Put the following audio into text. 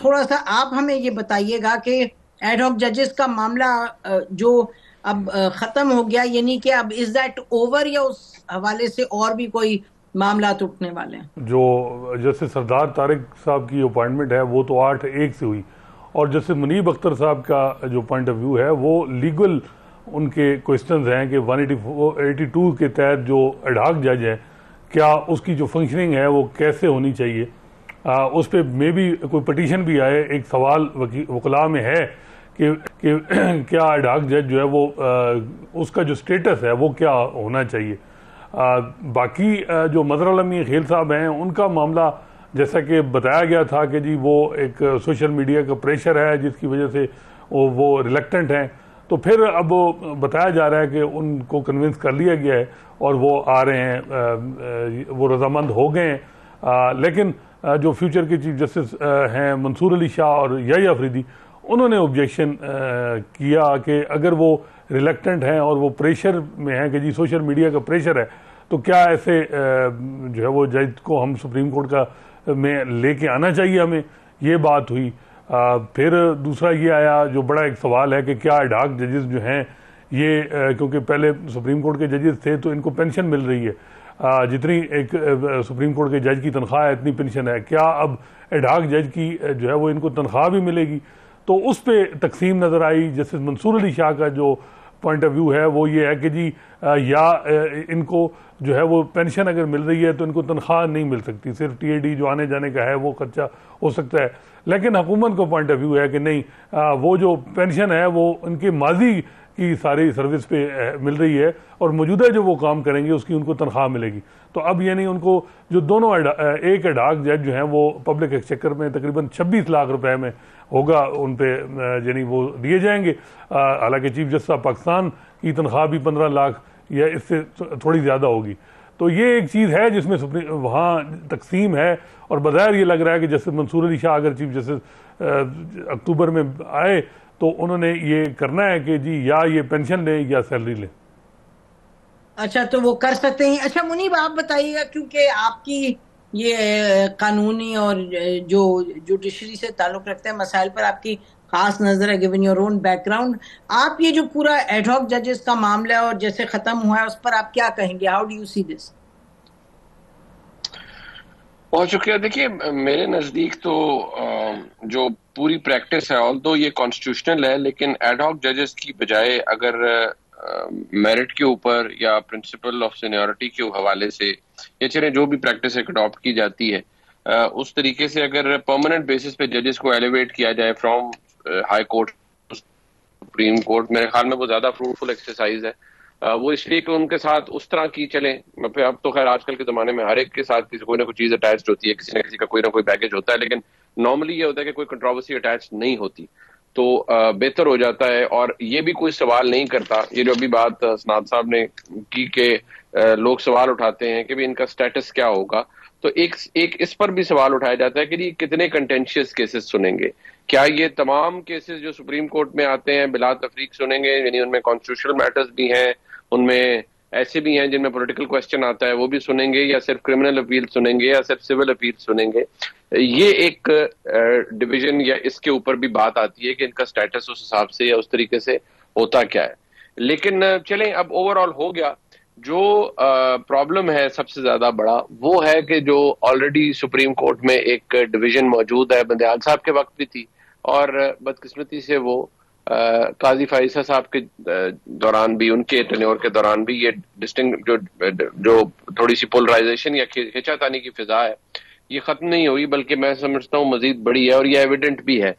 थोड़ा सा आप हमें ये बताइएगा कि एडहॉक जजेस का मामला जो अब खत्म हो गया, यानी कि अब इज दैट ओवर, या उस हवाले से और भी कोई मामला उठने वाले हैं? जो जैसे सरदार तारिक साहब की अपॉइंटमेंट है वो तो 8/1 से हुई, और जैसे मुनीब अख्तर साहब का जो पॉइंट ऑफ व्यू है वो लीगल उनके क्वेश्चंस हैं कि 182 के तहत जो एडहॉक जज है क्या उसकी जो फंक्शनिंग है वो कैसे होनी चाहिए। उस पर मे भी कोई पटिशन भी आए। एक सवाल वकला में है कि क्या एडहॉक जज जो है वो उसका जो स्टेटस है वो क्या होना चाहिए। बाकी जो मज़हर आलम खेल साहब हैं उनका मामला जैसा कि बताया गया था कि जी वो एक सोशल मीडिया का प्रेशर है जिसकी वजह से वो रिलेक्टेंट हैं, तो फिर अब बताया जा रहा है कि उनको कन्विंस कर लिया गया है और वो आ रहे हैं, वो रजामंद हो गए हैं। लेकिन जो फ्यूचर के चीफ जस्टिस हैं मंसूर अली शाह और याह्या अफरीदी, उन्होंने ऑब्जेक्शन किया कि अगर वो रिलेक्टेंट हैं और वो प्रेशर में हैं कि जी सोशल मीडिया का प्रेशर है, तो क्या ऐसे जो है वो जज को हम सुप्रीम कोर्ट का में लेके आना चाहिए हमें, ये बात हुई। फिर दूसरा ये आया जो बड़ा एक सवाल है कि क्या एडहॉक जजेस जो हैं ये क्योंकि पहले सुप्रीम कोर्ट के जजेस थे तो इनको पेंशन मिल रही है, जितनी एक सुप्रीम कोर्ट के जज की तनख्वाह है इतनी पेंशन है, क्या अब एडहॉक जज की जो है वो इनको तनख्वाह भी मिलेगी। तो उस पर तकसीम नज़र आई। जस्टिस मंसूर अली शाह का जो पॉइंट ऑफ व्यू है वो ये है कि जी या इनको जो है वो पेंशन अगर मिल रही है तो इनको तनख्वाह नहीं मिल सकती, सिर्फ टीएडी जो आने जाने का है वो खर्चा हो सकता है। लेकिन हुकूमत को पॉइंट ऑफ व्यू है कि नहीं, वो जो पेंशन है वो उनके माजी की सारी सर्विस पे मिल रही है और मौजूदा जो वो काम करेंगे उसकी उनको तनख्वाह मिलेगी। तो अब यानी उनको जो दोनों एक एडहॉक जज जो हैं वो पब्लिक एक्सचेकर में तकरीबन 26 लाख रुपए में होगा उन पे यानी वो दिए जाएंगे। हालांकि चीफ जस्टिस ऑफ पाकिस्तान की तनख्वाह भी 15 लाख या इससे थोड़ी ज़्यादा होगी। तो ये एक चीज़ है जिसमें सुप्रीम वहाँ तकसीम है, और बज़ाहिर ये लग रहा है कि जस्टिस मंसूर अली शाह अगर चीफ जस्टिस अक्टूबर में आए तो उन्होंने ये करना है कि जी या ये पेंशन लें या सैलरी लें। अच्छा, तो वो कर सकते हैं। अच्छा मुनीब, आप बताइएगा, क्योंकि आपकी ये कानूनी और जो जुडिशरी से ताल्लुक रखते हैं मसाइल पर आपकी खास नजर है, गिवन योर ओन बैकग्राउंड, आप ये जो पूरा एडहॉक जजेस का मामला है और जैसे खत्म हुआ है उस पर आप क्या कहेंगे? How do you see this? बहुत शुक्रिया। देखिए, मेरे नज़दीक तो जो पूरी प्रैक्टिस है, ऑल्दो ये कॉन्स्टिट्यूशनल है, लेकिन एडहॉक जजेस की बजाय अगर मेरिट के ऊपर या प्रिंसिपल ऑफ सीनियरिटी के हवाले से या चले जो भी प्रैक्टिस एक अडॉप्ट की जाती है, उस तरीके से अगर परमानेंट बेसिस पे जजेस को एलिवेट किया जाए from high court supreme court, मेरे ख्याल में वो ज्यादा फ्रूटफुल एक्सरसाइज है। वो इसलिए कि उनके साथ उस तरह की चले, फिर अब तो खैर आजकल के जमाने में हर एक के साथ किसी कोई ना कोई चीज अटैच होती है, किसी न किसी का कोई ना कोई बैगेज होता है, लेकिन नॉर्मली ये होता है कि कोई कंट्रोवर्सी अटैच नहीं होती, तो बेहतर हो जाता है। और ये भी कोई सवाल नहीं करता, ये जो अभी बात सनाद साहब ने की कि लोग सवाल उठाते हैं कि भी इनका स्टेटस क्या होगा, तो एक इस पर भी सवाल उठाया जाता है कि जी कितने कंटेंशियस केसेस सुनेंगे, क्या ये तमाम केसेस जो सुप्रीम कोर्ट में आते हैं बिला तफरीक सुनेंगे, यानी उनमें कॉन्स्टिट्यूशनल मैटर्स भी हैं, उनमें ऐसे भी हैं जिनमें पॉलिटिकल क्वेश्चन आता है वो भी सुनेंगे, या सिर्फ क्रिमिनल अपील सुनेंगे या सिर्फ सिविल अपील सुनेंगे। ये एक डिवीजन या इसके ऊपर भी बात आती है कि इनका स्टेटस उस हिसाब से या उस तरीके से होता क्या है। लेकिन चलें, अब ओवरऑल हो गया। जो प्रॉब्लम है सबसे ज्यादा बड़ा वो है कि जो ऑलरेडी सुप्रीम कोर्ट में एक डिवीजन मौजूद है, बंदयाल साहब के वक्त भी थी, और बदकिस्मती से वो काजी फाइसा साहब के दौरान भी, उनके टेन्योर के दौरान भी ये डिस्टिंग जो थोड़ी सी पोलराइजेशन या खिंचातानी की फिजा है, ये खत्म नहीं हुई, बल्कि मैं समझता हूँ मजीद बड़ी है, और ये एविडेंट भी है।